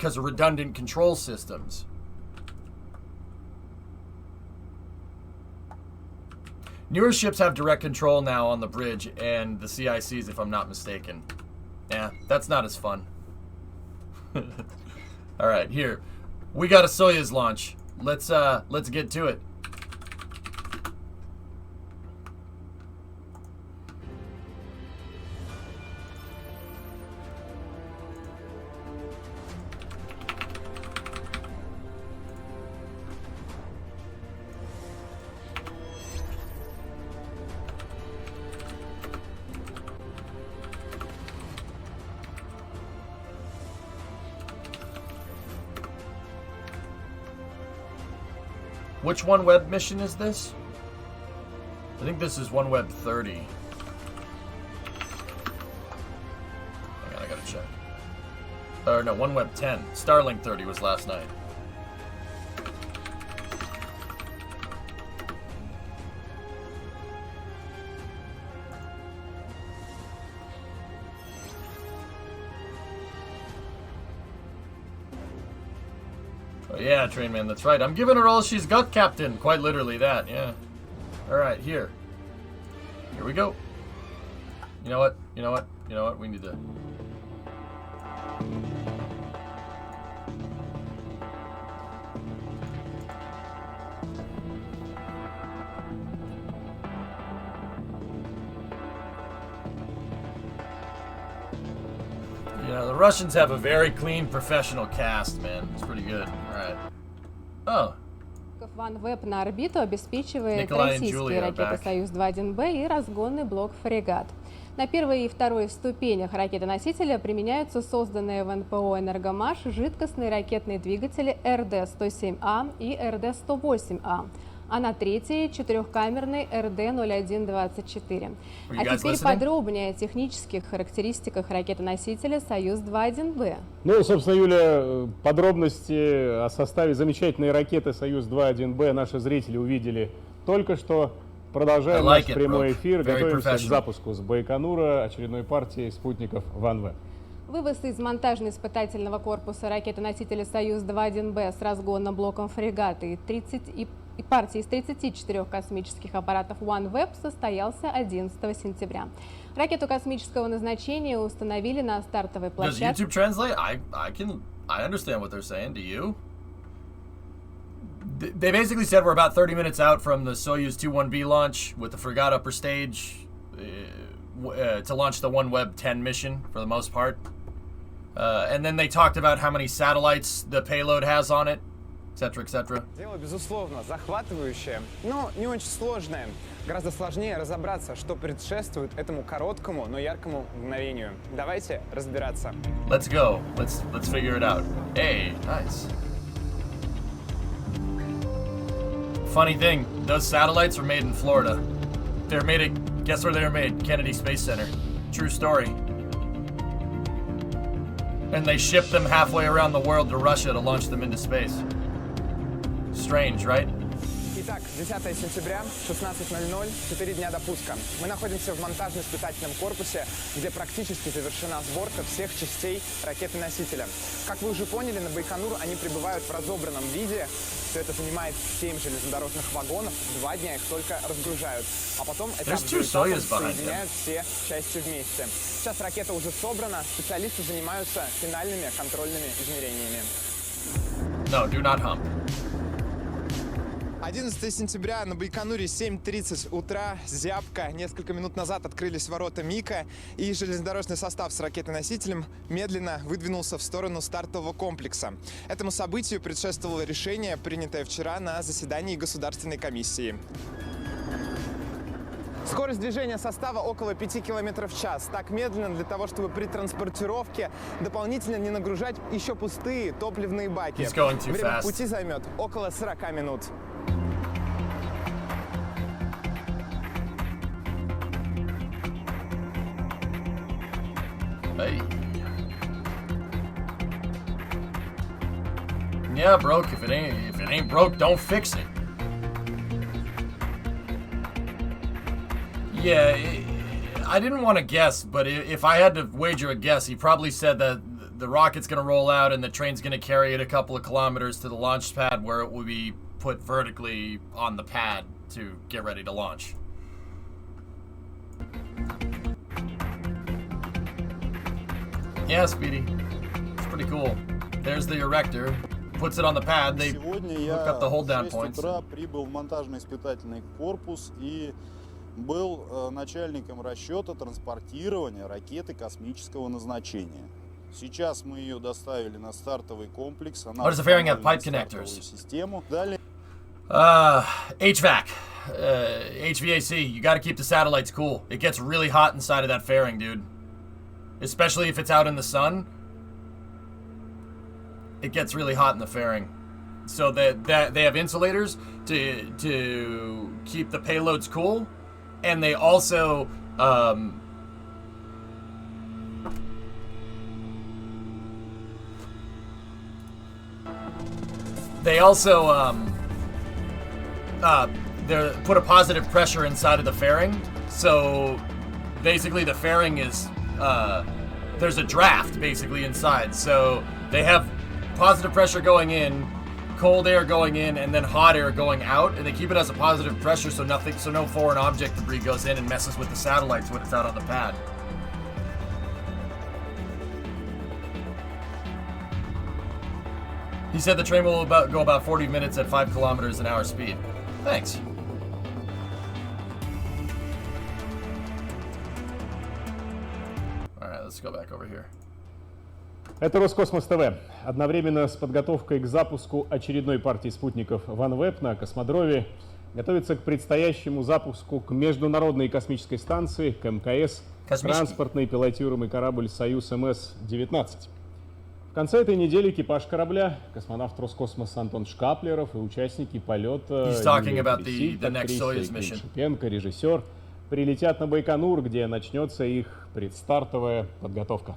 because of redundant control systems. Newer ships have direct control now on the bridge and the CICs, if I'm not mistaken. Yeah, that's not as fun. All right, here. We got a Soyuz launch. Let's get to it. Which ONEWEB mission is this? I think this is ONEWEB-10. Hang on, I gotta check. Or no, ONEWEB-10. Starlink 30 was last night. Oh yeah, Train Man, that's right. I'm giving her all she's got, Captain. Quite literally that, yeah. Alright, here. Here we go. You know what? You know what? You know what? We need to... You know, the Russians have a very clean, professional cast, man. It's pretty good. Alright. Oh. ONEWEB на орбиту обеспечивает Nikolai and российские Julia ракеты back. «Союз-2-1Б» и разгонный блок «Фрегат». На первой и второй ступенях ракеты-носителя применяются созданные в НПО «Энергомаш» жидкостные ракетные двигатели РД-107А и РД-108А, а на третьей – четырехкамерный РД-0124. А теперь подробнее о технических характеристиках ракеты-носителя «Союз-2-1Б». Ну, собственно, Юля, подробности о составе замечательной ракеты «Союз-2-1Б» наши зрители увидели только что. Продолжаем наш прямой эфир. Готовимся к запуску с Байконура очередной партии спутников ONEWEB. Вывоз из монтажно-испытательного корпуса ракеты-носителя «Союз-2-1Б» с разгонным блоком «Фрегат» и партии из 34 космических аппаратов ONEWEB состоялся 11 сентября. Ракету космического назначения установили на стартовой площадке. Does YouTube translate? I understand what they're saying. Do you? They basically said we're about 30 minutes out from the Soyuz 21B launch with the Fregat upper stage to launch the ONEWEB-10 mission for the most part. And then they talked about how many satellites the payload has on it, etc., etc. Дело, безусловно, захватывающее, но не очень сложное. Гораздо сложнее разобраться, что предшествует этому короткому, но яркому мгновению. Давайте разбираться. Let's go. Let's figure it out. Hey, nice. Funny thing, those satellites were made in Florida. They're made at, guess where they were made? Kennedy Space Center. True story. And they shipped them halfway around the world to Russia to launch them into space. Strange, right? Итак, 10 сентября, 16:00, 4 дня до пуска. Мы находимся в монтажно-испытательном корпусе, где практически завершена сборка всех частей ракеты-носителя. Как вы уже поняли, на Байконур они прибывают в разобранном виде. Все это занимает 7 железнодорожных вагонов, 2 дня их только разгружают. А потом этап соединяют все части вместе. Сейчас ракета уже собрана, специалисты занимаются финальными контрольными измерениями. No, do not hump. 11 сентября на Байконуре 7:30 утра, зябко. Несколько минут назад открылись ворота МИКа, и железнодорожный состав с ракетой-носителем медленно выдвинулся в сторону стартового комплекса. Этому событию предшествовало решение, принятое вчера на заседании Государственной комиссии. Скорость движения состава около 5 км в час. Так медленно для того, чтобы при транспортировке дополнительно не нагружать еще пустые топливные баки. Время пути займет около 40 минут. Hey. Yeah, broke. If it ain't broke, don't fix it. Yeah, I didn't want to guess, but if I had to wager a guess, he probably said that the rocket's going to roll out and the train's going to carry it a couple of kilometers to the launch pad where it will be put vertically on the pad to get ready to launch. Yeah, Speedy. It's pretty cool. There's the erector. Puts it on the pad. They hook up the hold down points. Сегодня я в 6 утра прибыл в монтажно-испытательный корпус и был начальником расчета транспортирования ракеты космического назначения. Сейчас мы ее доставили на стартовый комплекс. Она What does the fairing have? Pipe connectors. Систему. Далее. HVAC. HVAC. You got to keep the satellites cool. It gets really hot inside of that fairing, dude. Especially if it's out in the sun. It gets really hot in the fairing. So that they have insulators to keep the payloads cool, and they also they put a positive pressure inside of the fairing. So basically the fairing is there's a draft basically inside. So they have positive pressure going in, cold air going in, and then hot air going out, and they keep it as a positive pressure so no foreign object debris goes in and messes with the satellites when it's out on the pad. He said the train will go about 40 minutes at 5 kilometers an hour speed. Thanks. Alright, let's go back over here. Это Роскосмос ТВ. Одновременно с подготовкой к запуску очередной партии спутников ONEWEB на космодроме готовится к предстоящему запуску к Международной космической станции, к МКС, транспортный пилотируемый корабль «Союз МС-19». В конце этой недели экипаж корабля, космонавт Роскосмоса Антон Шкаплеров и участники полета Шипенко, режиссер, прилетят на Байконур, где начнется их предстартовая подготовка.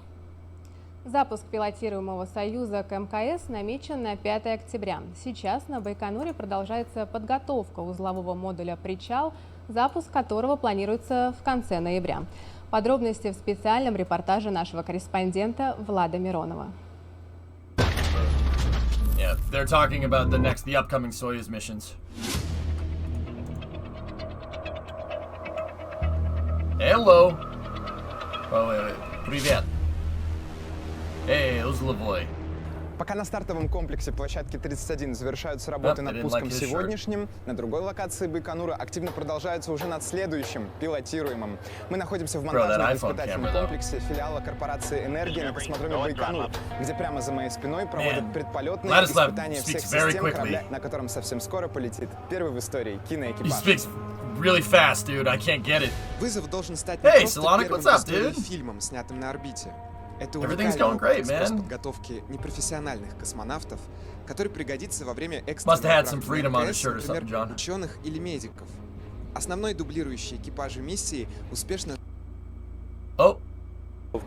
Запуск пилотируемого «Союза» к МКС намечен на 5 октября. Сейчас на Байконуре продолжается подготовка узлового модуля «Причал», запуск которого планируется в конце ноября. Подробности в специальном репортаже нашего корреспондента Влада Миронова. Yeah, they're talking about the upcoming Soyuz missions. Hello. Oh, wait. Привет. Эй, узловой. Пока на стартовом комплексе площадки 31 завершаются работы над пуском сегодняшним, на другой локации Байконура активно продолжаются уже над следующим, пилотируемым. Мы находимся в монтажно-испытательном комплексе филиала корпорации «Энергия» на космодроме Байконур, где прямо за моей спиной проводят предполетные испытания всех систем корабля, на котором совсем скоро полетит первый в истории киноэкипаж. Really fast, dude. I can't get it. Вызов должен стать не просто первым в истории фильмом, снятым на орбите. Это уникальный способ подготовки непрофессиональных космонавтов, который пригодится во время экстренных МКС, например, ученых или медиков. Основной дублирующий экипажи миссии успешно...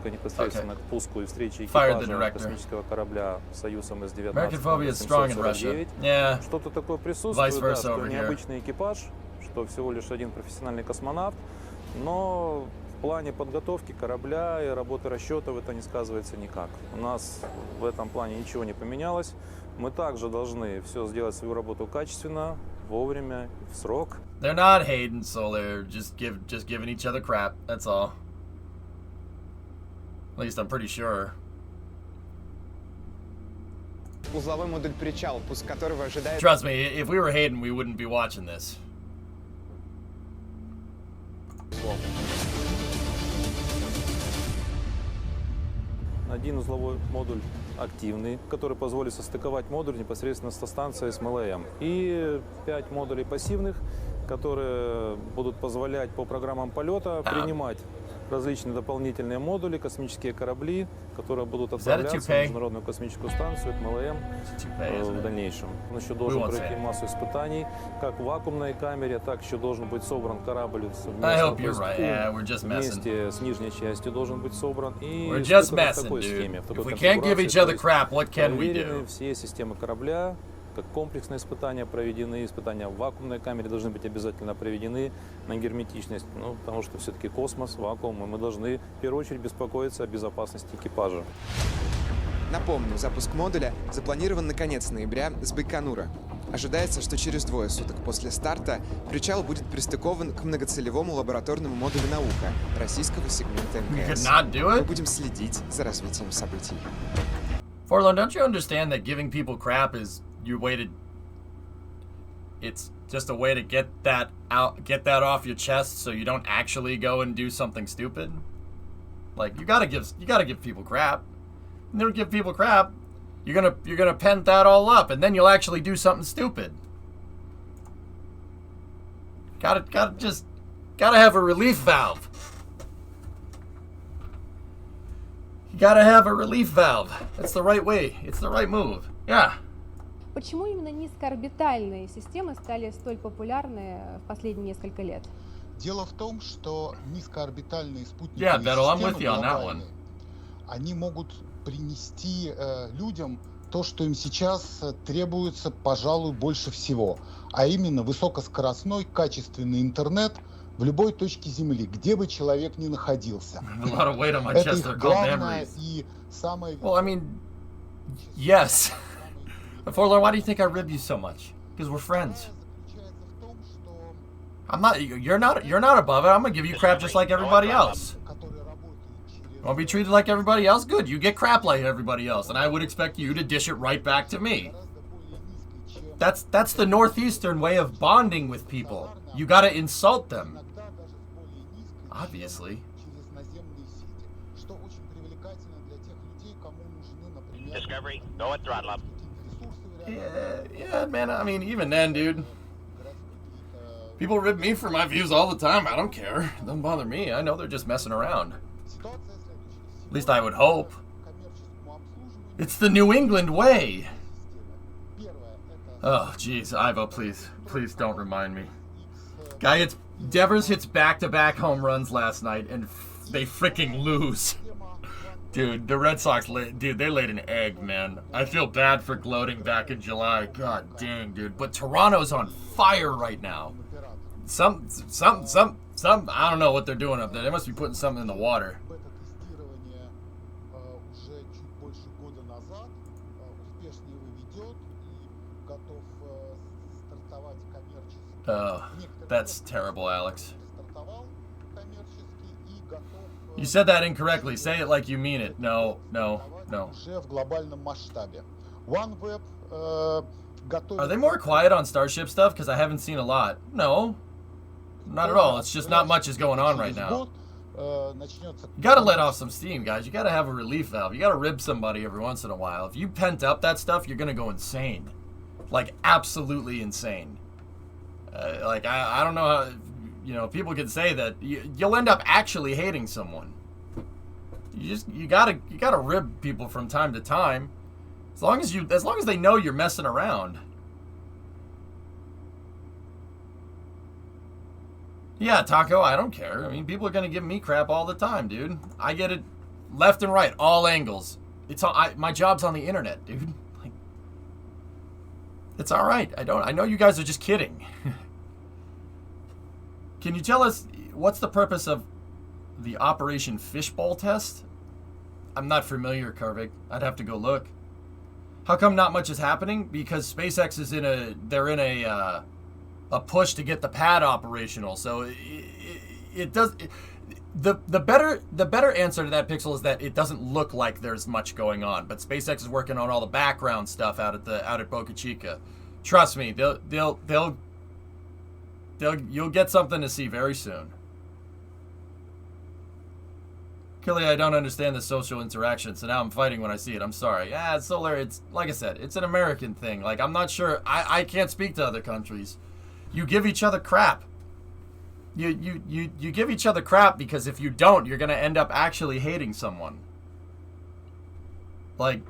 непосредственно к пуску и встрече экипажа космического корабля «Союз МС-19». Что-то такое присутствует, да, что необычный экипаж, что всего лишь один профессиональный космонавт, но в плане подготовки корабля и работы расчетов это не сказывается никак. У нас в этом плане ничего не поменялось. Мы также должны все сделать свою работу качественно, вовремя, в срок. They're not hating, so they're just giving each other crap. That's all. At least I'm pretty sure. Узловой модуль «Причал», пуск которого ожидает... Trust me, if we were hating, we wouldn't be watching this. Один узловой модуль активный, который позволит состыковать модуль непосредственно со станцией с МЛМ. И 5 модулей пассивных, которые будут позволять по программам полета принимать различные дополнительные модули, космические корабли, которые будут отправляться на Международную космическую станцию, МЛМ, в дальнейшем. Он еще должен пройти массу испытаний, как в вакуумной камере, так еще должен быть собран корабль вместе с нижней частью должен быть собран. И в такой схеме, в такой конфигурации все системы корабля, как комплексные испытания проведены, испытания в вакуумной камере должны быть обязательно проведены на герметичность, потому что все-таки космос, вакуум, и мы должны в первую очередь беспокоиться о безопасности экипажа. Напомню, запуск модуля запланирован на конец ноября с Байконура. Ожидается, что через 2 суток после старта причал будет пристыкован к многоцелевому лабораторному модулю «Наука» российского сегмента МКС. Мы будем следить за развитием событий. Forlorn, don't you understand that giving people crap is your way to... It's just a way to get that off your chest so you don't actually go and do something stupid? Like, you gotta give people crap. And don't give people crap. You're gonna pent that all up, and then you'll actually do something stupid. Gotta have a relief valve. You gotta have a relief valve. That's the right way. It's the right move. Yeah. Почему именно низкоорбитальные системы стали столь популярны в последние несколько лет? Дело в том, что низкоорбитальные спутниковые системы глобальные, они могут принести людям то, что им сейчас требуется, пожалуй, больше всего, а именно высокоскоростной, качественный интернет в любой точке Земли, где бы человек ни находился. Это их главное и самое... Well, I mean, yes. Forlorn, why do you think I rib you so much? Because we're friends. I'm not. You're not above it. I'm gonna give you crap just like everybody else. You want to be treated like everybody else? Good. You get crap like everybody else, and I would expect you to dish it right back to me. That's the Northeastern way of bonding with people. You gotta insult them. Obviously. Discovery, go at throttle up. Yeah, man. I mean, even then, dude. People rib me for my views all the time. I don't care. It doesn't bother me. I know they're just messing around. At least I would hope. It's the New England way. Oh, jeez. Ivo, please. Please don't remind me. Devers hits back-to-back home runs last night, and they freaking lose. Dude, the Red Sox, they laid an egg, man. I feel bad for gloating back in July. God dang, dude. But Toronto's on fire right now. Some, I don't know what they're doing up there. They must be putting something in the water. That's terrible, Alex. You said that incorrectly. Say it like you mean it. No. Are they more quiet on Starship stuff? Because I haven't seen a lot. No. Not at all. It's just not much is going on right now. You gotta let off some steam, guys. You gotta have a relief valve. You gotta rib somebody every once in a while. If you pent up that stuff, you're gonna go insane. Like, absolutely insane. I don't know how, people can say that. You'll end up actually hating someone. You gotta rib people from time to time. As long as they know you're messing around. Yeah, Taco, I don't care. I mean, people are gonna give me crap all the time, dude. I get it left and right, all angles. My job's on the internet, dude. Like, it's all right. I know you guys are just kidding. Can you tell us what's the purpose of the Operation Fishbowl test? I'm not familiar, Karvik. I'd have to go look. How come not much is happening? Because SpaceX is in a push to get the pad operational. So it does. The better answer to that, Pixel, is that it doesn't look like there's much going on. But SpaceX is working on all the background stuff out at Boca Chica. Trust me, you'll get something to see very soon. Killy, I don't understand the social interaction, so now I'm fighting when I see it. I'm sorry. Yeah, Solar, it's like I said, it's an American thing. Like, I'm not sure. I can't speak to other countries. You give each other crap. You give each other crap because if you don't, you're gonna end up actually hating someone. Like,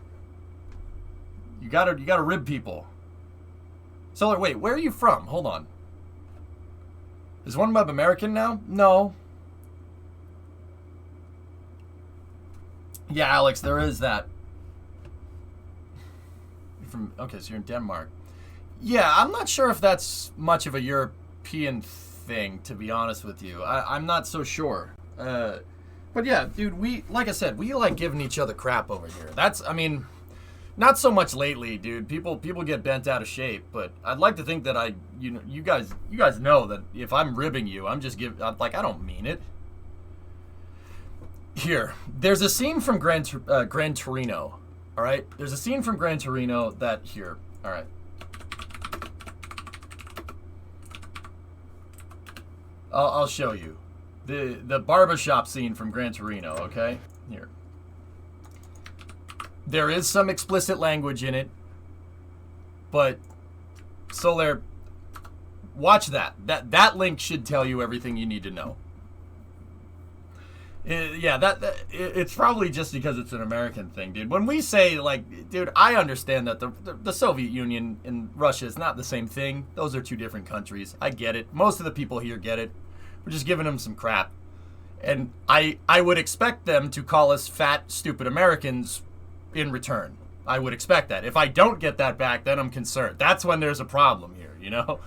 you gotta rib people. Solar, wait, where are you from? Hold on. Is OneWeb American now? No. Yeah, Alex, there is that. Okay, so you're in Denmark. Yeah, I'm not sure if that's much of a European thing, to be honest with you. I'm not so sure. But But yeah, dude, like I said, we like giving each other crap over here. I mean, not so much lately, dude. People get bent out of shape, but I'd like to think that you guys know that if I'm ribbing you, I'm I don't mean it. Here, there's a scene from Gran Torino. All right, there's a scene from Gran Torino that here. All right. I'll show you. The barbershop scene from Gran Torino, okay? Here. There is some explicit language in it, but Soler, watch that. That link should tell you everything you need to know. It's probably just because it's an American thing, dude. When we say, like, dude, I understand that the Soviet Union and Russia is not the same thing. Those are two different countries. I get it. Most of the people here get it. We're just giving them some crap. And I would expect them to call us fat, stupid Americans in return. I would expect that. If I don't get that back, then I'm concerned. That's when there's a problem here, you know?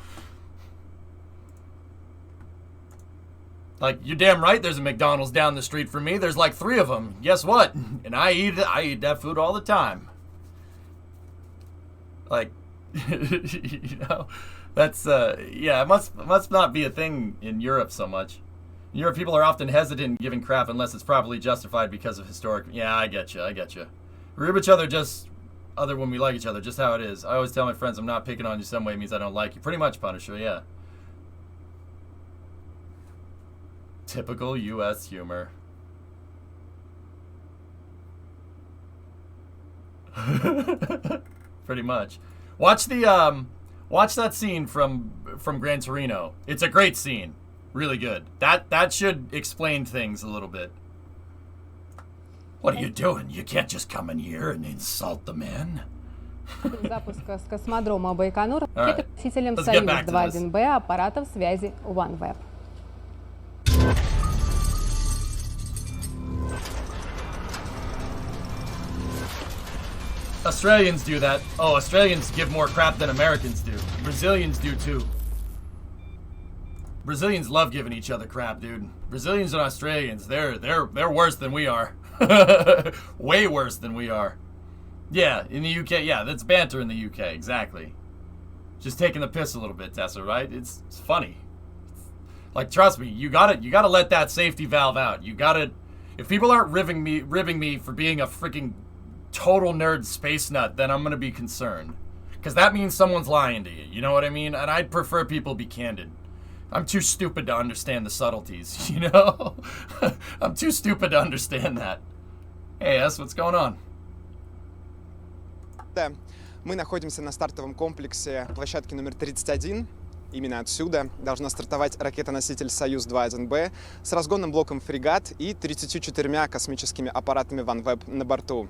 Like, you're damn right there's a McDonald's down the street from me. There's like 3 of them. Guess what? And I eat that food all the time. Like, you know? That's, yeah, it must not be a thing in Europe so much. In Europe, people are often hesitant in giving crap unless it's properly justified because of historic... Yeah, I get you. We rib each other other when we like each other, just how it is. I always tell my friends I'm not picking on you some way means I don't like you. Pretty much, Punisher, yeah. Typical U.S. humor. Pretty much. Watch that scene from Gran Torino. It's a great scene. Really good. That should explain things a little bit. What are you doing? You can't just come in here and insult the man. Запуска с космодрома Байконур носителем Союз-2.1Б аппаратов связи ONEWEB. Australians do that. Oh, Australians give more crap than Americans do. Brazilians do too. Brazilians love giving each other crap, dude. Brazilians and Australians, they're worse than we are. Way worse than we are. Yeah, in the UK, yeah, that's banter in the UK, exactly. Just taking the piss a little bit, Tessa, right? It's funny. Like, trust me, you gotta let that safety valve out. If people aren't ribbing me for being a freaking total nerd space nut, then I'm gonna be concerned. Because that means someone's lying to you, you know what I mean? And I'd prefer people be candid. I'm too stupid to understand the subtleties, you know? I'm too stupid to understand that. Hey, S, what's going on? Да, мы находимся на стартовом комплексе площадки номер 31. Именно отсюда должна стартовать ракета-носитель «Союз-2.1Б» с разгонным блоком «Фрегат» и 34 космическими аппаратами ONEWEB на борту.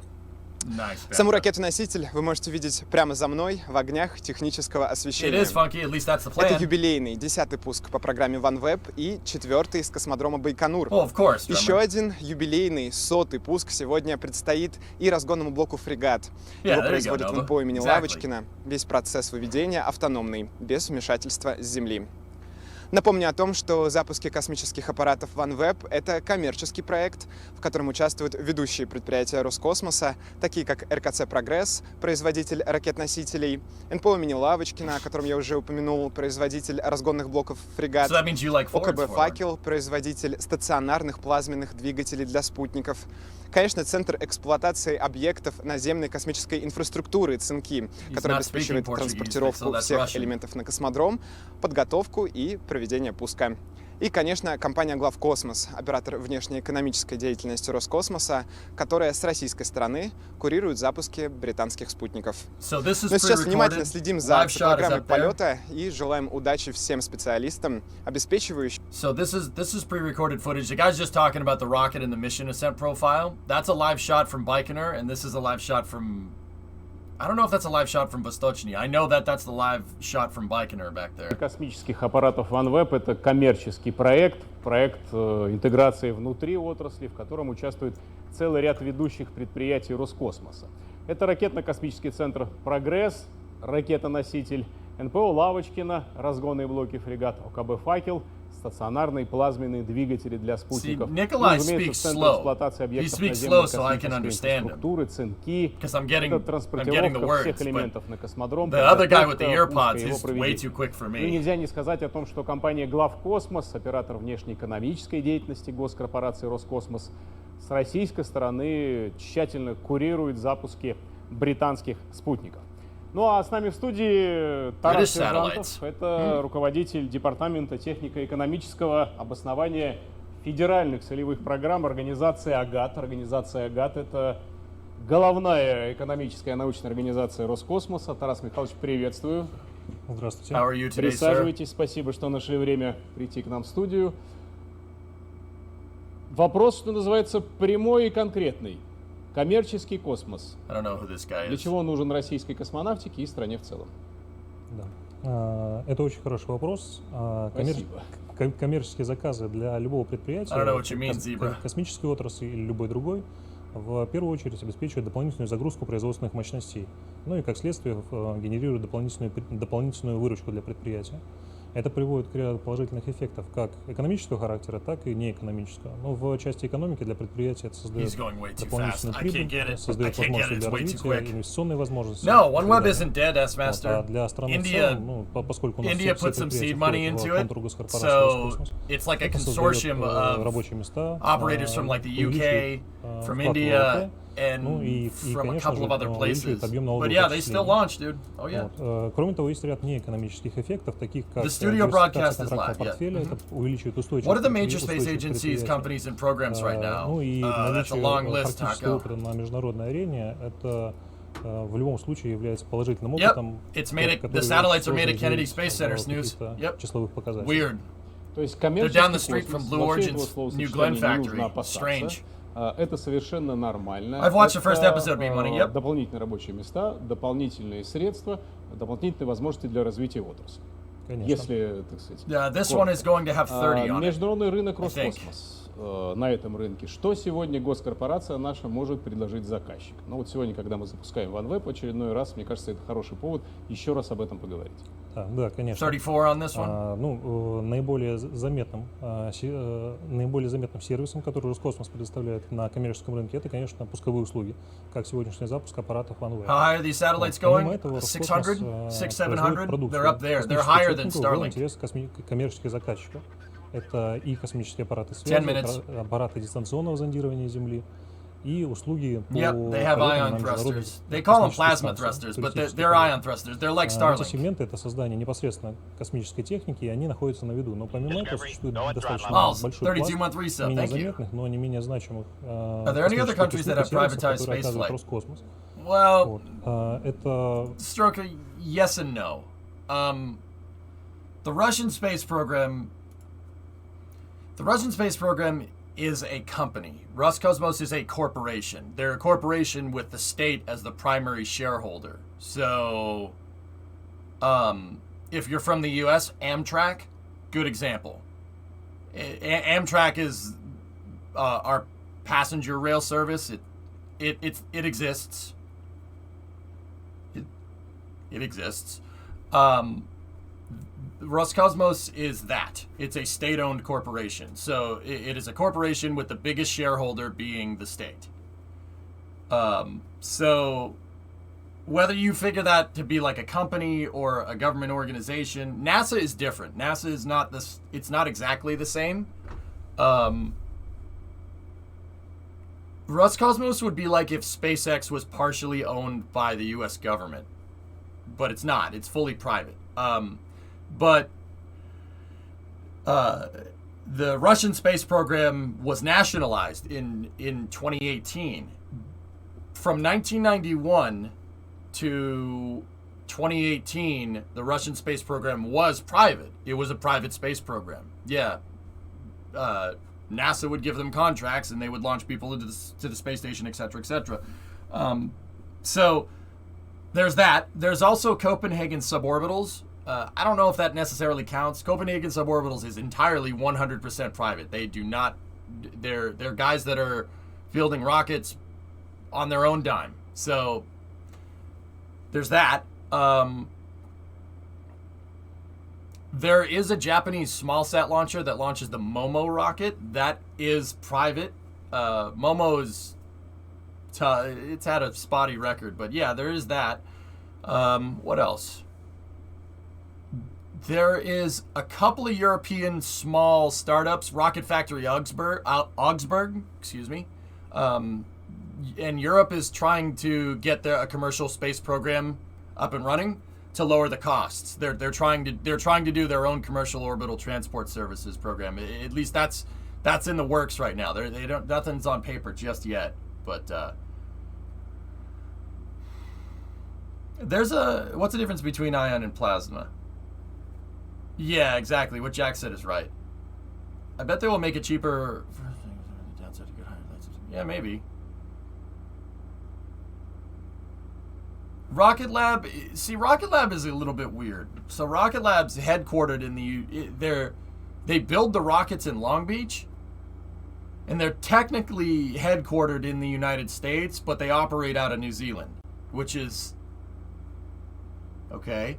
Саму ракету-носитель вы можете видеть прямо за мной в огнях технического освещения. Это юбилейный 10-й пуск по программе ONEWEB и 4-й с космодрома Байконур. Еще один юбилейный 100-й пуск сегодня предстоит и разгонному блоку «Фрегат». Его производит ВНПО имени Лавочкина. Весь процесс выведения автономный, без вмешательства с Земли. Напомню о том, что запуски космических аппаратов ONEWEB — это коммерческий проект, в котором участвуют ведущие предприятия Роскосмоса, такие как РКЦ «Прогресс», производитель ракет-носителей, НПО имени Лавочкина, о котором я уже упомянул, производитель разгонных блоков «Фрегат», ОКБ «Факел», производитель стационарных плазменных двигателей для спутников, конечно, Центр эксплуатации объектов наземной космической инфраструктуры ЦИНКИ, который обеспечивает транспортировку всех элементов на космодром, подготовку и проведение пуска. И, конечно, компания «Главкосмос», оператор внешнеэкономической деятельности Роскосмоса, которая с российской стороны курирует запуски британских спутников. Но сейчас внимательно следим за программой полета и желаем удачи всем специалистам, обеспечивающим... So this is pre-recorded footage. The guy's just talking about the rocket and the mission ascent profile. That's a live shot from Baikonur, and this is a live shot from... I don't know if that's a live shot from Vostochny. I know that that's the live shot from Baikonur back there. Космических аппаратов ONEWEB — это коммерческий проект интеграции внутри отрасли, в котором участвует целый ряд ведущих предприятий Роскосмоса. Это ракетно-космический центр «Прогресс», ракета-носитель, НПО Лавочкина, разгонные блоки «Фрегат», ОКБ «Факел», стационарные плазменные двигатели для спутников. See, Nikolai разумеется, speaks в центре slow. эксплуатации He объектов speaks наземной slow, so I can космической understand him. инфраструктуры, цинки. Because I'm Это getting the транспортировка words, всех but элементов на космодром. the other guy with the подготовка, earpods пуска, его is way проведение. too quick for Ну и me. нельзя не сказать о том, что компания Главкосмос, оператор внешнеэкономической деятельности госкорпорации Роскосмос, с российской стороны тщательно курирует запуски британских спутников. Ну а с нами в студии Тарас Сержантов, это руководитель Департамента технико-экономического обоснования федеральных целевых программ организации АГАТ. Организация АГАТ — это головная экономическая научная организация Роскосмоса. Тарас Михайлович, приветствую. Здравствуйте. How are you today, sir? Присаживайтесь, спасибо, что нашли время прийти к нам в студию. Вопрос, что называется, прямой и конкретный. Коммерческий космос. I don't know who this guy Для is. чего он нужен российской космонавтике и стране в целом? Да. Это очень хороший вопрос. Спасибо. Коммерческие заказы для любого I don't know предприятия, what you mean, Zebra. космической отрасли или любой другой, в первую очередь обеспечивают дополнительную загрузку производственных мощностей. Ну и как следствие генерируют дополнительную выручку для предприятия. Это приводит к ряду положительных эффектов как экономического характера, так и неэкономического. Но в части экономики для предприятия это создает дополнительную прибыль, создает возможности для развития, инвестиционные возможности. No, ONEWEB isn't dead, S-Master. А для страны в целом, поскольку у нас India все put some предприятия seed money входят в into it, контур госкорпорации so Роскосмос, it's like a это consortium создает of рабочие места, operators from like the UK, увеличивает from вклад в India, ВВП, and ну и, from a конечно couple же, of other places. увеличивает объем налогового But yeah, they still отчисления. launched, dude. Oh yeah. Вот. Кроме того, есть ряд неэкономических эффектов, таких как The studio broadcast is live, контрактного yeah. портфеля, это увеличивает устойчивость. What are the major space устойчивость agencies, предприятия. companies, and programs right now? Ну и That's a наличие long list, практического Taco. опыта на международной арене, это в любом случае является положительным Yep, опытом. it's made it. который The satellites are сложно made at Kennedy измерить Space Center, в Snooze. каких-то Yep. числовых показателях. Weird. То есть They're down the коммерческий street from космос, Blue вообще этого Origin's New Glenn словосочетания не нужно factory. опасаться. Strange. Это совершенно нормально. I've watched the first Это, episode, B-Money, yep. дополнительные рабочие места, дополнительные средства, дополнительные возможности для развития отрасли. Конечно. Если, так сказать, Yeah, this one is going to have 30 on it. Международный рынок I think. Роскосмос. На этом рынке. Что сегодня госкорпорация наша может предложить заказчик? Ну вот сегодня, когда мы запускаем ONEWEB очередной раз, мне кажется, это хороший повод еще раз об этом поговорить. Да, конечно. 34 on this one. Наиболее заметным сервисом, который Роскосмос предоставляет на коммерческом рынке, это, конечно, пусковые услуги, как сегодняшний запуск аппаратов ONEWEB. How high are these satellites Помимо going? этого, 600? Роскосмос 600, производит 700? продукцию, They're up there. They're космическую higher than технику в Starlink. интересах коммерческих заказчиков. Это и космические аппараты 10 связи, minutes. аппараты дистанционного зондирования Земли и услуги по Yep, they have полетам на ion международных thrusters. They call them космических plasma станциях, thrusters, but they're туристических ion thrusters. They're like Эти Starlink. сегменты — это создание непосредственно космической техники, и они находятся на виду. Но помимо этого существует достаточно Miles, большой 32 пласт month resub. менее Thank you. заметных, но не менее значимых Are there any other countries that have privatized которые space оказывает flight? Роскосмос. Well, Вот. Это Stroker, yes and no. The Russian space program. The Russian space program is a company. Roscosmos is a corporation. They're a corporation with the state as the primary shareholder. So, if you're from the U.S., Amtrak, good example. Amtrak is our passenger rail service. It exists. It exists. Roscosmos is that. It's a state-owned corporation. So it is a corporation with the biggest shareholder being the state. So whether you figure that to be like a company or a government organization, NASA is different. NASA is not this. It's not exactly the same. Roscosmos would be like if SpaceX was partially owned by the U.S. government, but it's not. It's fully private. But the Russian space program was nationalized in 2018. From 1991 to 2018, the Russian space program was private. It was a private space program. Yeah. NASA would give them contracts and they would launch people into the space station, etc., etc. So there's that. There's also Copenhagen suborbitals. I don't know if that necessarily counts. Copenhagen suborbitals is entirely 100% private. They do not. They're guys that are fielding rockets on their own dime. So there's that. There is a Japanese small-sat launcher that launches the Momo rocket. That is private. Momo is... it's had a spotty record, but yeah, there is that. What else? There is a couple of European small startups, Rocket Factory Augsburg, excuse me. And Europe is trying to get a commercial space program up and running to lower the costs. They're trying to do their own commercial orbital transport services program. At least that's in the works right now. They don't, nothing's on paper just yet, but what's the difference between ion and plasma? Yeah, exactly. What Jack said is right. I bet they will make it cheaper. Yeah, maybe. Rocket Lab, see, Rocket Lab is a little bit weird. So Rocket Lab's headquartered in they build the rockets in Long Beach, and they're technically headquartered in the United States, but they operate out of New Zealand, which is okay.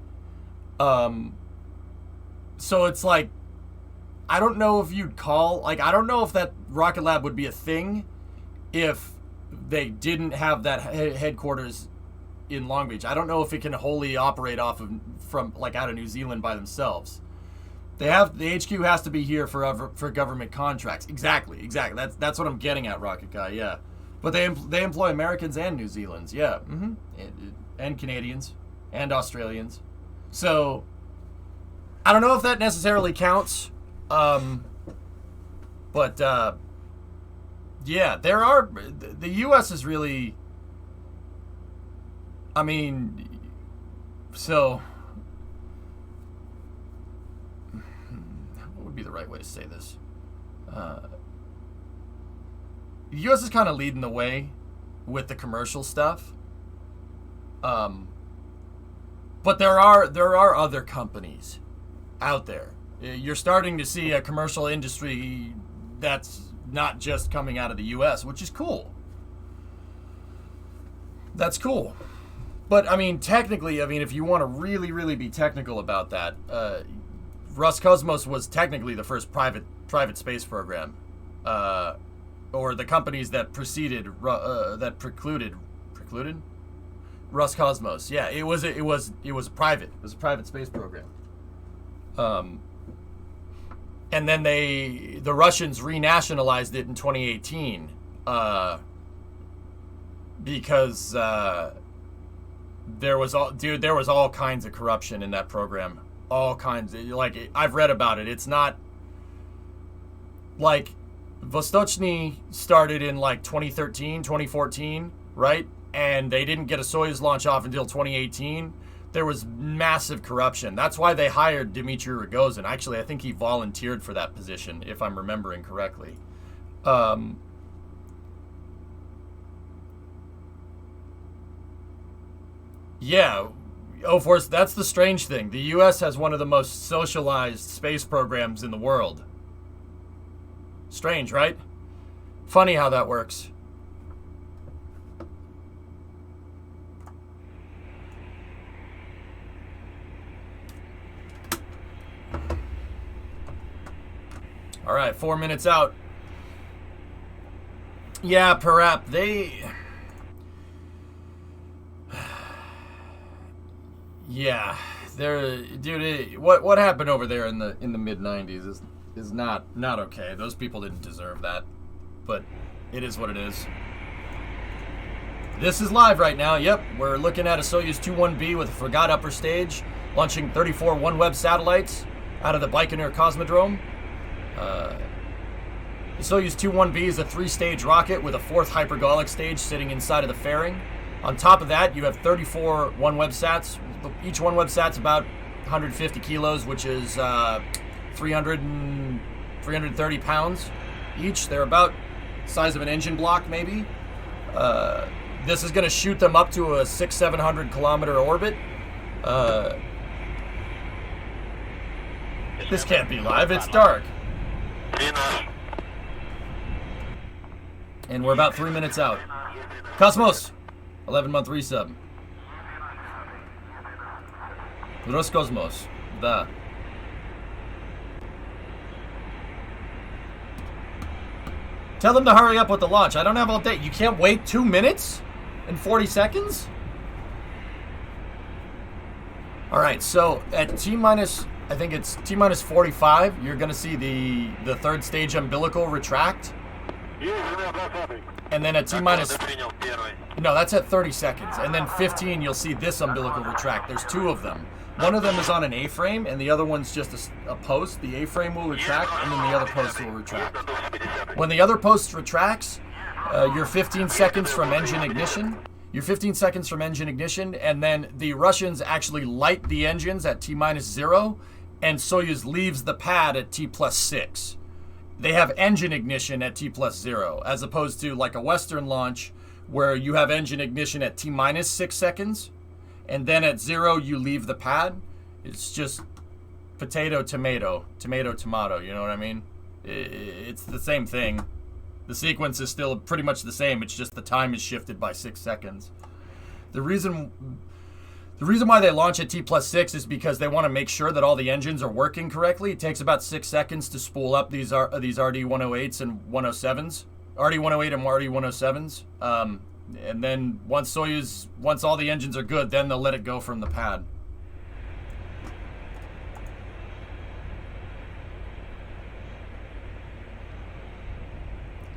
So it's like, I don't know if you'd call, like, I don't know if that Rocket Lab would be a thing if they didn't have that headquarters in Long Beach. I don't know if it can wholly operate out of New Zealand by themselves. The HQ has to be here for government contracts. Exactly. That's what I'm getting at, Rocket Guy. Yeah, but they employ Americans and New Zealanders. Yeah, and Canadians and Australians. So I don't know if that necessarily counts. But yeah, there are. The U.S. is really. I mean, so what would be the right way to say this? The U.S. is kind of leading the way with the commercial stuff. But there are other companies out there. You're starting to see a commercial industry that's not just coming out of the U.S., which is cool. That's cool. But, I mean, technically, if you want to really, really be technical about that, Roscosmos was technically the first private space program. Or the companies that precluded Roscosmos. Yeah, it was private. It was a private space program. And then the Russians renationalized it in 2018 because there was all kinds of corruption in that program. All kinds. Like, I've read about it. It's not like Vostochny started in like 2013, 2014, right? And they didn't get a Soyuz launch off until 2018. There was massive corruption. That's why they hired Dmitry Rogozin. Actually, I think he volunteered for that position, if I'm remembering correctly. Yeah. Oh, of course, that's the strange thing. The U.S. has one of the most socialized space programs in the world. Strange, right? Funny how that works. All right, 4 minutes out. Yeah, perhaps yeah, dude. What happened over there in the mid '90s is not okay. Those people didn't deserve that, but it is what it is. This is live right now. Yep, we're looking at a Soyuz 21B with a Fregat upper stage, launching 34 OneWeb satellites out of the Baikonur Cosmodrome. The Soyuz 21B is a 3-stage rocket with a 4th hypergolic stage sitting inside of the fairing. On top of that, you have 34 OneWeb sats. Each OneWeb sat's about 150 kilos, which is 330 pounds each. They're about the size of an engine block, maybe. This is going to shoot them up to a 600-700 kilometer orbit. This can't be live. It's dark. And we're about 3 minutes out. Cosmos, 11-month resub. Roscosmos, да. Tell them to hurry up with the launch. I don't have all day. You can't wait 2 minutes and 40 seconds? All right, so at T-minus, I think it's T-minus 45, you're going to see the third stage umbilical retract. And then at T-minus, no, that's at 30 seconds. And then 15, you'll see this umbilical retract. There's two of them. One of them is on an A-frame, and the other one's just a post. The A-frame will retract, and then the other post will retract. When the other post retracts, you're 15 seconds from engine ignition. You're 15 seconds from engine ignition, and then the Russians actually light the engines at T-minus 0, and Soyuz leaves the pad at T+6. They have engine ignition at T+0, as opposed to like a Western launch where you have engine ignition at T-minus 6 seconds, and then at 0 you leave the pad. It's just potato, tomato, tomato, tomato, you know what I mean? It's the same thing. The sequence is still pretty much the same, it's just the time is shifted by 6 seconds. The reason why they launch at T+6 is because they want to make sure that all the engines are working correctly. It takes about 6 seconds to spool up these RD-108s and 107s. RD-108 and RD-107s. And then once all the engines are good, then they'll let it go from the pad.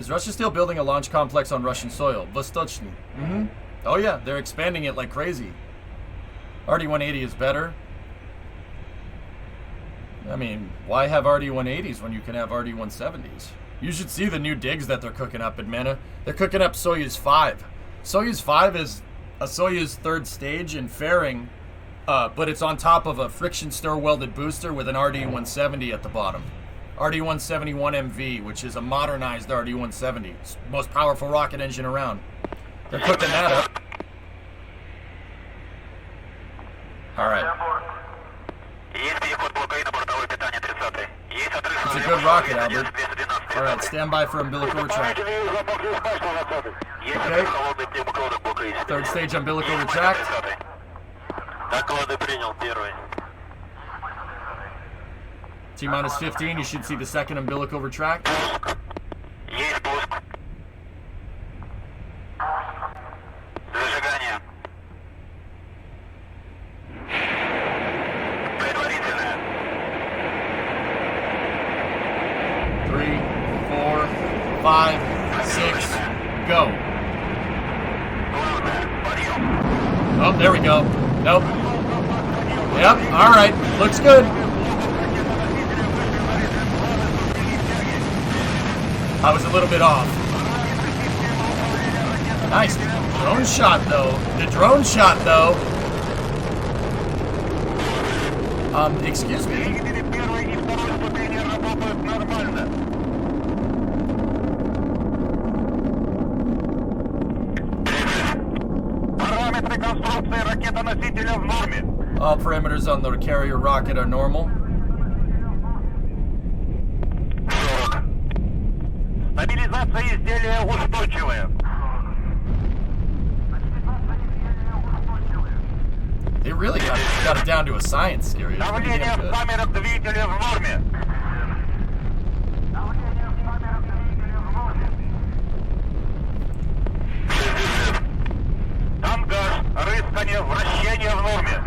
Is Russia still building a launch complex on Russian soil? Vostochny. Mm-hmm. Oh yeah, they're expanding it like crazy. RD-180 is better. I mean, why have RD-180s when you can have RD-170s? You should see the new digs that they're cooking up in Mena. They're cooking up Soyuz 5. Soyuz 5 is a Soyuz third stage in fairing, but it's on top of a friction stir welded booster with an RD-170 at the bottom. RD-171MV, which is a modernized RD-170. It's the most powerful rocket engine around. They're cooking that up. All right. It's a good rocket, Albert. All right, stand by for umbilical retract. Okay. Third stage umbilical retract. T-minus 15, you should see the second umbilical retract. Three, 4, 5, 6, go. Oh, there we go. Nope. Yep, all right, looks good. I was a little bit off. Nice drone shot, though. The drone shot, though. Excuse me. All parameters on the carrier rocket are normal. Стабилизация изделия устойчивая. They really got it down to a science, Scary. Давление в камерах двигателя в норме. Тангаж, рыскание, вращение в норме.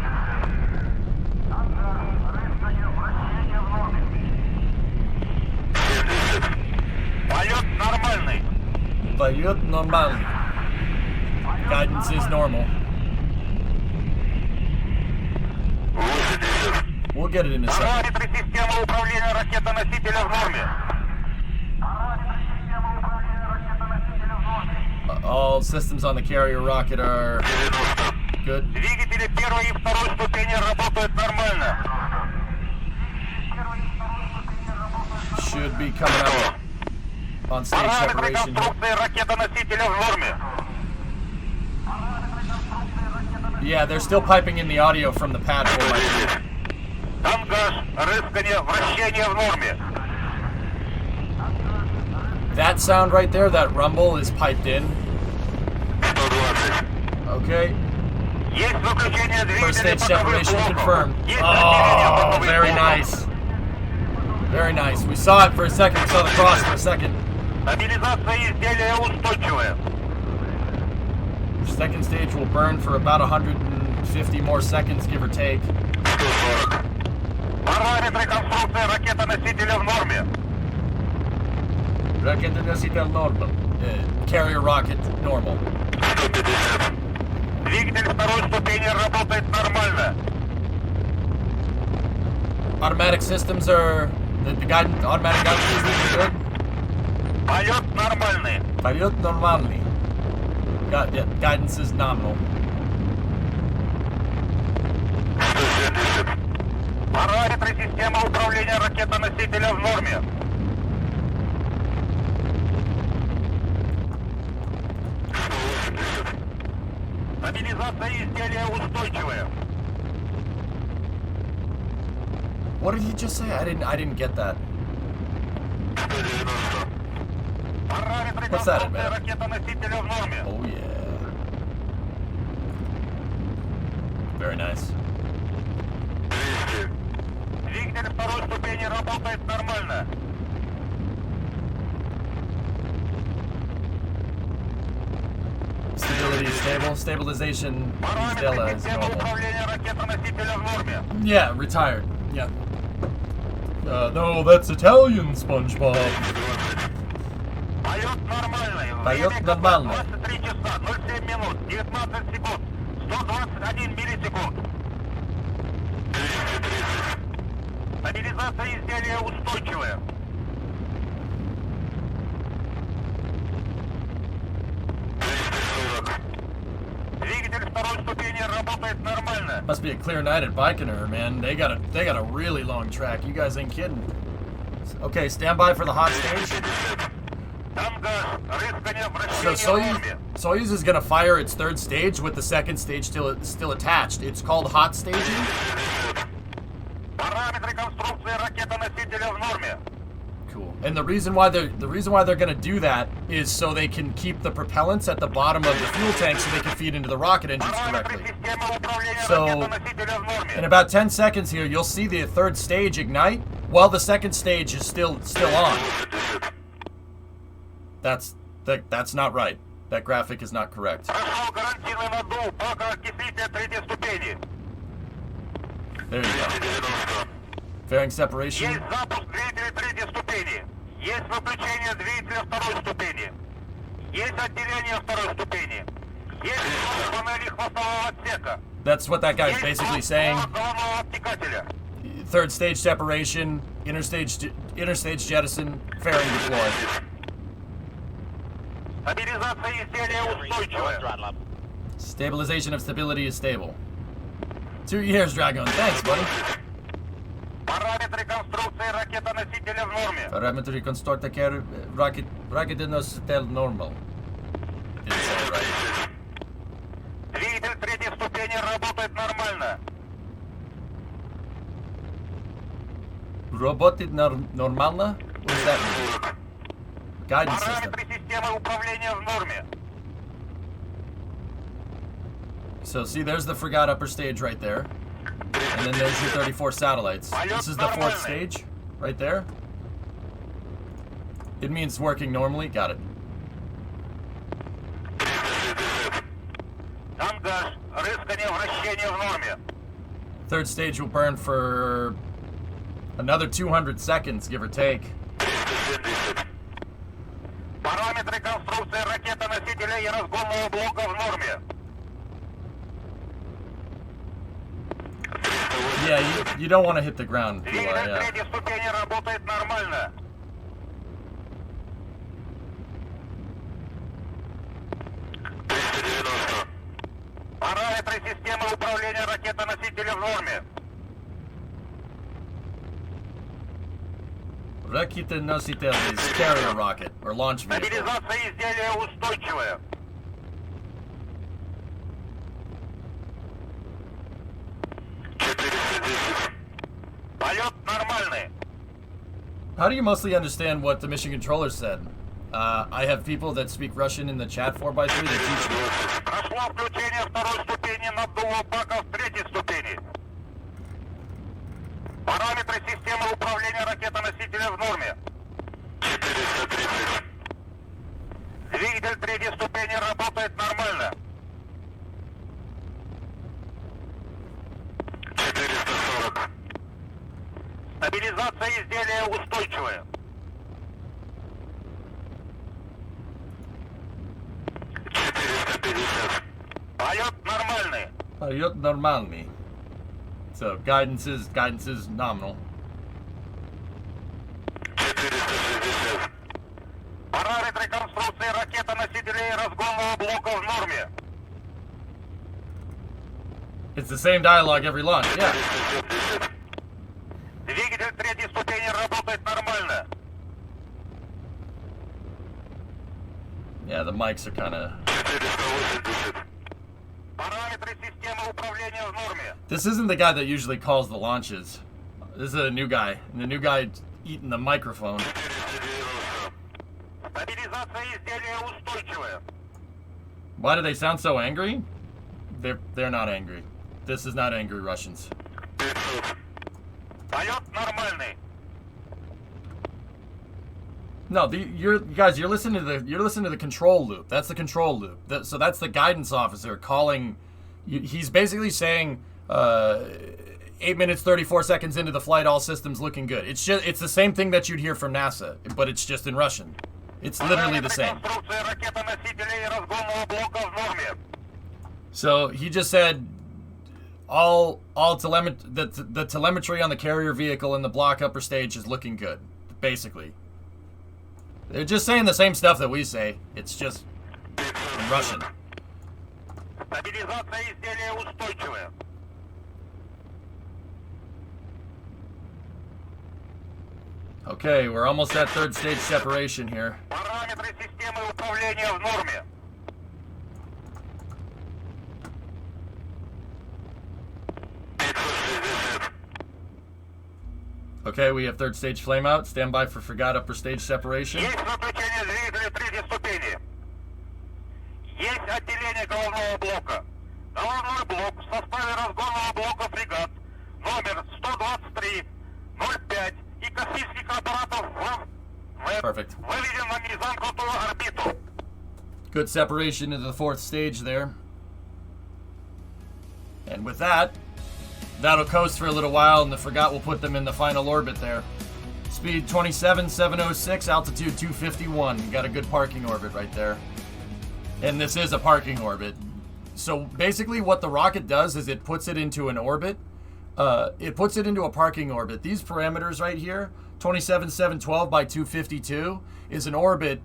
Полет нормальный. Полет нормальный. Guidance is normal. We'll get it in a second. Параметры системы управления ракетоносителя в норме. All systems on the carrier rocket are good. Двигатели первой и второй ступени работают нормально. Should be coming up on stage Параметры separation. конструкции ракетоносителя в норме. Yeah, they're still piping in the audio from the pad for my shit. Тангаж, рыскание, вращение в норме. That sound right there, that rumble, is piped in. Okay. Есть выключение First двигателя stage по separation блоку. confirmed. Есть Oh, very nice. Very nice. We saw it for a second. We saw the cross for a second. Стабилизация изделия устойчивая. Second stage will burn for about 150 more seconds, give or take. 140. Параметры конструкции ракета-носителя в норме. Ракета-носитель normal. Carrier rocket normal. 150. Двигатель второй ступени работает нормально. Automatic systems are... The guidance, automatic guidance systems are good? Полет нормальный. Полет нормальный. Guidance is nominal. 170. Параметры системы управления ракета-носителя в норме. 180. Стабилизация изделия устойчивая. What did he just say? I didn't get that. 190. Параметры What's that конструкции about? ракета-носителя в норме. Oh yeah. Very nice. 200. Двигатель второй ступени работает нормально. Stability is stable. Stabilization Параметры is системы normal. управления ракета-носителя в норме. Yeah, retired. Yeah. No, that's Italian, SpongeBob. Полет нормальный. Полет Время нормальный. 23 часа 07 минут 19 секунд 121 миллисекунд. 230. Стабилизация изделия устойчивая. 240. Двигатель второй ступени работает нормально. Must be a clear night at Baikonur, man. They got a really long track. You guys ain't kidding. Okay, stand by for the hot stage. Там газ, рыскание, So вращение в норме. Soyuz is gonna fire its third stage with the second stage still attached. It's called hot staging. Параметры конструкции ракета-носителя в норме. Cool. And the reason why they're gonna do that is so they can keep the propellants at the bottom of the fuel tank so they can feed into the rocket engines Параметры correctly. системы управления So, ракета-носителя в норме. in about 10 seconds here, you'll see the third stage ignite while the second stage is still on. That's not right. That graphic is not correct. Прошел гарантийный наддув бака окислителя третьей ступени. There you go. Fairing separation. Есть запуск двигателя третьей ступени. Есть выключение двигателя второй ступени. Есть отделение второй ступени. Есть блок панели хвостового отсека. That's what that guy's basically saying. Есть головного обтекателя. Third stage separation, interstage jettison, fairing deploy. Стабилизация изделия устойчивая. Stabilization of stability is stable. 2 years, Dragon. Thanks, buddy. Параметры конструкции ракета-носителя в норме. Parametry constructor rocket nositel normal. Didn't say it right. Двигатель третьей ступени работает нормально. Работает нормально? What does that mean? Guidance system. Параметры системы управления в норме. So see, there's the Fregat upper stage right there. And then there's your 34 satellites. This is the fourth stage, right there. It means working normally. Got it. Там газ, рыскание, вращение в норме. Third stage will burn for another 200 seconds, give or take. Параметры конструкции ракета-носителя и разгонного блока в норме. Yeah, you don't want to hit the ground. Двигатель третьей ступени работает нормально. Параметры системы управления ракета-носителя в норме. Ракета-носитель is carrier rocket or launch vehicle. Стабилизация изделия устойчивая. Полет нормальный. How do you mostly understand what the mission controller said? I have people that speak Russian in the chat 4x3 that teach me. Прошло включение второй ступени наддува баков третьей ступени. Параметры системы управления ракета-носителя в норме. 430. Двигатель третьей ступени работает нормально. 440. Стабилизация изделия устойчивая. 450. Полет нормальный. Полет нормальный. So guidance is nominal. 460. Параметры конструкции ракетоносителей разгонного блока в норме. It's the same dialogue every launch, yeah. 470. Двигатель третьей ступени работает нормально. Yeah, the mics are kind of... 480. Параметры системы управления в норме. This isn't the guy that usually calls the launches. This is a new guy. And the new guy eating the microphone. 490. Стабилизация изделия устойчивая. Why do they sound so angry? They're not angry. This is not angry Russians. 500. Полет нормальный. No, you're listening to the control loop. That's the control loop. So that's the guidance officer calling. He's basically saying, 8 minutes 34 seconds into the flight, all systems looking good. It's the same thing that you'd hear from NASA, but it's just in Russian. It's literally the same. So he just said the telemetry on the carrier vehicle in the block upper stage is looking good, basically. They're just saying the same stuff that we say. It's just in Russian. Стабилизация изделия устойчивая. Okay, we're almost at third stage separation here. Параметры системы управления в норме. Okay, we have third stage flame out. Stand by for frigate upper stage separation. Есть выключение двигателя третьей ступени. Есть отделение головного блока. Головной блок в составе разгонного блока фрегат номер 123-05 и космических аппаратов выведен на незамкнутую орбиту. Good separation into the fourth stage there. And with that, that'll coast for a little while, and the frigate will put them in the final orbit there. Speed 27,706, altitude 251. You got a good parking orbit right there. And this is a parking orbit. So basically what the rocket does is it puts it into an orbit. It puts it into a parking orbit. These parameters right here, 27,712 by 252, is an orbit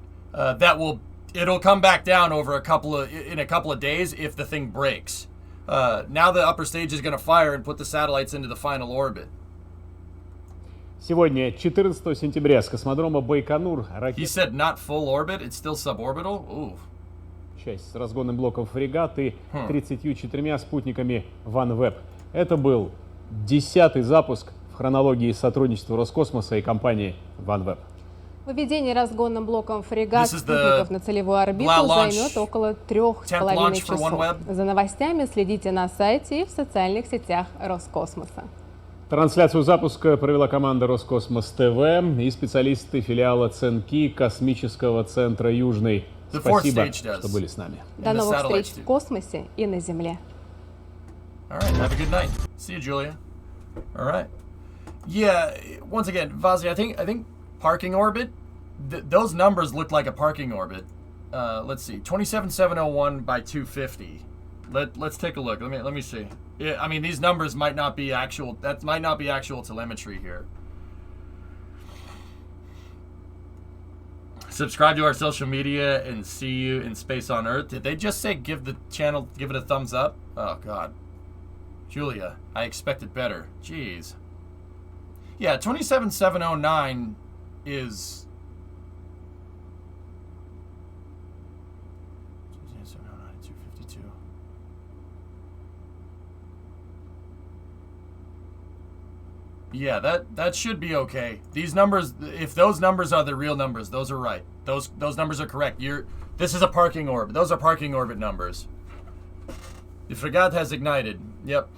it'll come back down in a couple of days if the thing breaks. Now the upper stage is going to fire and put the satellites into the final orbit. Сегодня, 14 сентября, с космодрома Байконур He said not full orbit, it's still suborbital? Ooh. Часть с разгонным блоком фрегат и 34 спутниками ONEWEB. Это был 10-й запуск в хронологии сотрудничества Роскосмоса и компании ONEWEB. Выведение разгонным блоком фрегат спутников на целевую орбиту займет около 3,5 часов. За новостями следите на сайте и в социальных сетях Роскосмоса. Трансляцию запуска провела команда Роскосмос ТВ и специалисты филиала ЦНКИ Космического центра Южный. Спасибо, что были с нами. До новых встреч в космосе и на Земле. All right, have a good night. See you, Julia. All right. Yeah, once again, Vazi, I think parking orbit, those numbers look like a parking orbit. Let's see, 27,701 by 250. Let's take a look. Let me see. Yeah, I mean, these numbers might not be actual. That might not be actual telemetry here. Subscribe to our social media and see you in space on Earth. Did they just say give the channel, give it a thumbs up? Oh God, Julia, I expected better. Jeez. Yeah, 27,709 is. Yeah, that should be okay. These numbers, if those numbers are the real numbers, those are right. Those numbers are correct. This is a parking orbit. Those are parking orbit numbers. The frigate has ignited. Yep.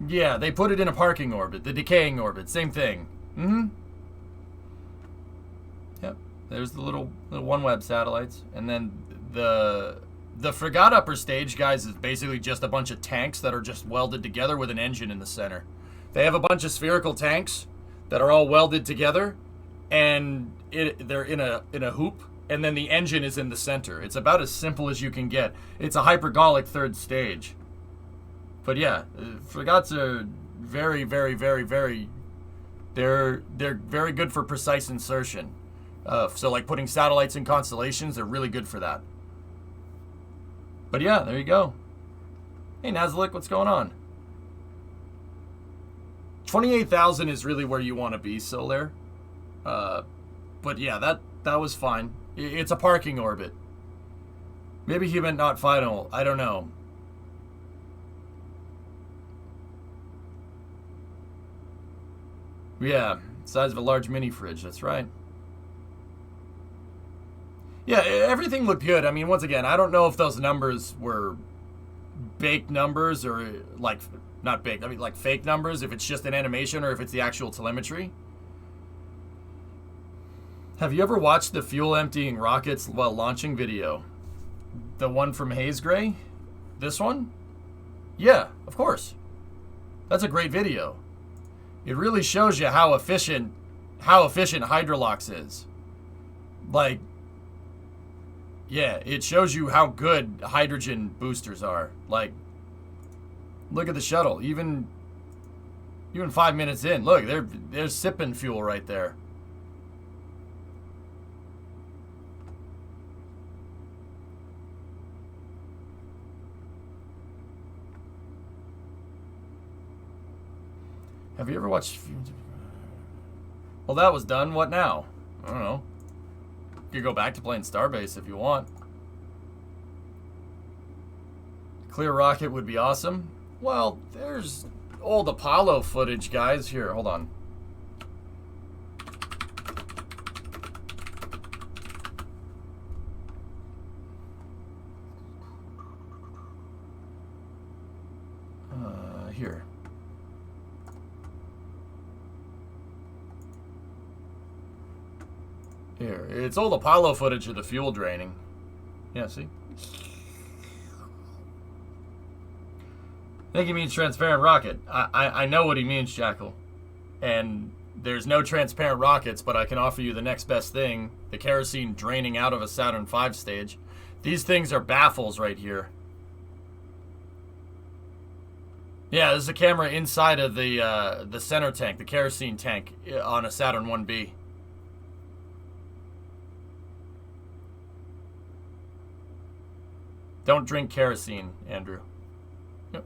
Yeah, they put it in a parking orbit, the decaying orbit, same thing. There's the little OneWeb satellites. And then the frigate upper stage, guys, is basically just a bunch of tanks that are just welded together with an engine in the center. They have a bunch of spherical tanks that are all welded together, and they're in a hoop, and then the engine is in the center. It's about as simple as you can get. It's a hypergolic third stage. But yeah, frigates are very, very, very, very... They're very good for precise insertion. So like putting satellites in constellations, they're really good for that. But yeah, there you go. Hey Nazalik, what's going on? 28,000 is really where you want to be, Solaire. But yeah, that was fine. It's a parking orbit. Maybe he meant not final. I don't know. Yeah, size of a large mini fridge, that's right. Yeah, everything looked good. I mean, once again, I don't know if those numbers were baked numbers or like, not baked, I mean like fake numbers, if it's just an animation or if it's the actual telemetry. Have you ever watched the fuel emptying rockets while launching video? The one from Haze-Gray? This one? Yeah, of course. That's a great video. It really shows you how efficient Hydrolox is. Like, yeah, it shows you how good hydrogen boosters are. Like, look at the shuttle. Even 5 minutes in, look, they're sipping fuel right there. Have you ever watched... Well, that was done. What now? I don't know. You could go back to playing Starbase if you want. Clear rocket would be awesome. Well, there's old Apollo footage, guys. Here, hold on. Here. Here, it's old Apollo footage of the fuel draining. Yeah, see? I think he means transparent rocket. I know what he means, Jackal. And there's no transparent rockets, but I can offer you the next best thing. The kerosene draining out of a Saturn V stage. These things are baffles right here. Yeah, this is a camera inside of the center tank, the kerosene tank on a Saturn 1B. Don't drink kerosene, Andrew. Yep.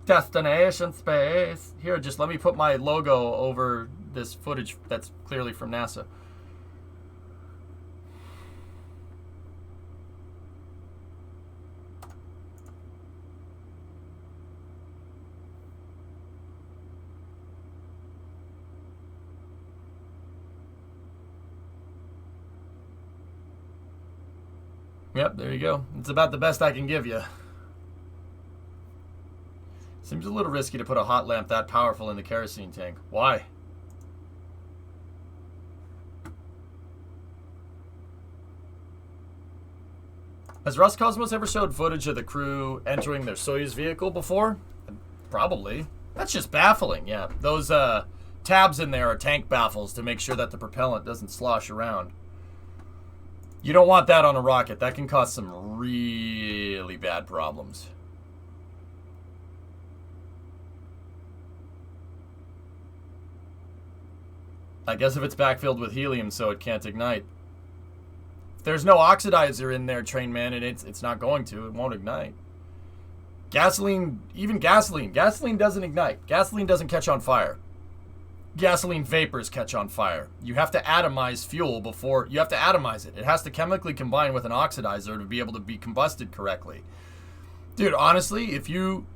Destination space. Here, just let me put my logo over this footage that's clearly from NASA. Yep, there you go. It's about the best I can give you. Seems a little risky to put a hot lamp that powerful in the kerosene tank. Why? Has Roscosmos ever showed footage of the crew entering their Soyuz vehicle before? Probably. That's just baffling, yeah. Those tabs in there are tank baffles to make sure that the propellant doesn't slosh around. You don't want that on a rocket. That can cause some really bad problems. I guess if it's backfilled with helium so it can't ignite. If there's no oxidizer in there, train man, and it's not going to, it won't ignite. Gasoline, even gasoline doesn't ignite. Gasoline doesn't catch on fire. Gasoline vapors catch on fire. You have to atomize fuel before... You have to atomize it. It has to chemically combine with an oxidizer to be able to be combusted correctly. Dude, honestly, if you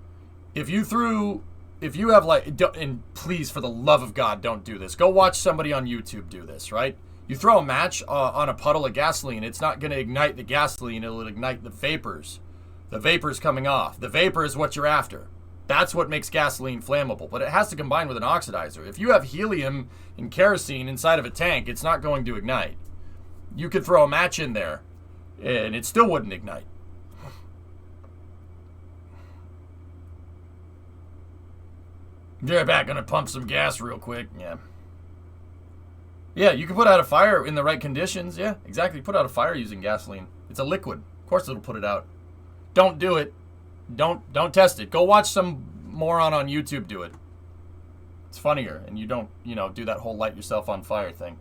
have like... And please, for the love of God, don't do this. Go watch somebody on YouTube do this, right? You throw a match on a puddle of gasoline, it's not going to ignite the gasoline. It'll ignite the vapors. The vapors coming off. The vapor is what you're after. That's what makes gasoline flammable, but it has to combine with an oxidizer. If you have helium and kerosene inside of a tank, it's not going to ignite. You could throw a match in there, and it still wouldn't ignite. Be right back, gonna pump some gas real quick. Yeah. Yeah, you can put out a fire in the right conditions. Yeah, exactly. Put out a fire using gasoline. It's a liquid. Of course it'll put it out. Don't do it. Don't test it. Go watch some moron on YouTube do it. It's funnier, and you don't, do that whole light yourself on fire thing.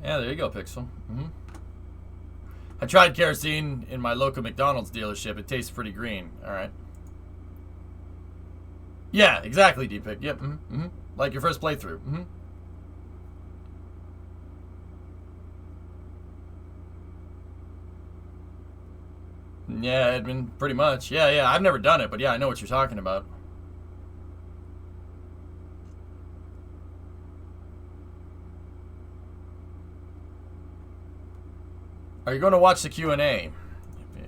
Yeah, there you go, Pixel. I tried kerosene in my local McDonald's dealership. It tastes pretty green. All right. Yeah, exactly, D-Pick. Yep. Like your first playthrough. Yeah, Edmund, pretty much. Yeah. I've never done it, but yeah, I know what you're talking about. Are you going to watch the Q&A?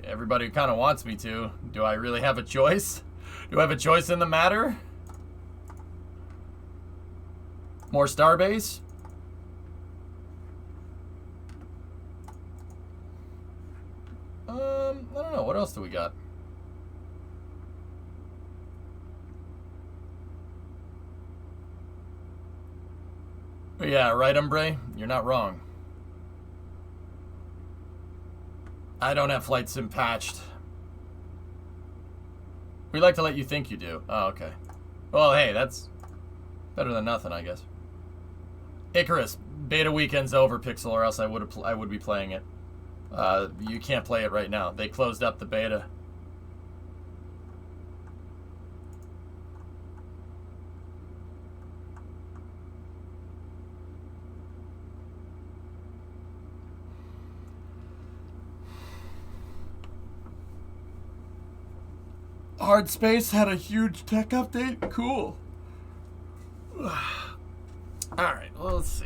Everybody kind of wants me to. Do I really have a choice? Do I have a choice in the matter? More Starbase? I don't know. What else do we got? Yeah, right, Umbre? You're not wrong. I don't have Flight Sim patched. We like to let you think you do. Oh, okay. Well, hey, that's better than nothing, I guess. Icarus, beta weekend's over, Pixel, or else I would be playing it. You can't play it right now. They closed up the beta. Hard Space had a huge tech update? Cool. Alright, well, let's see.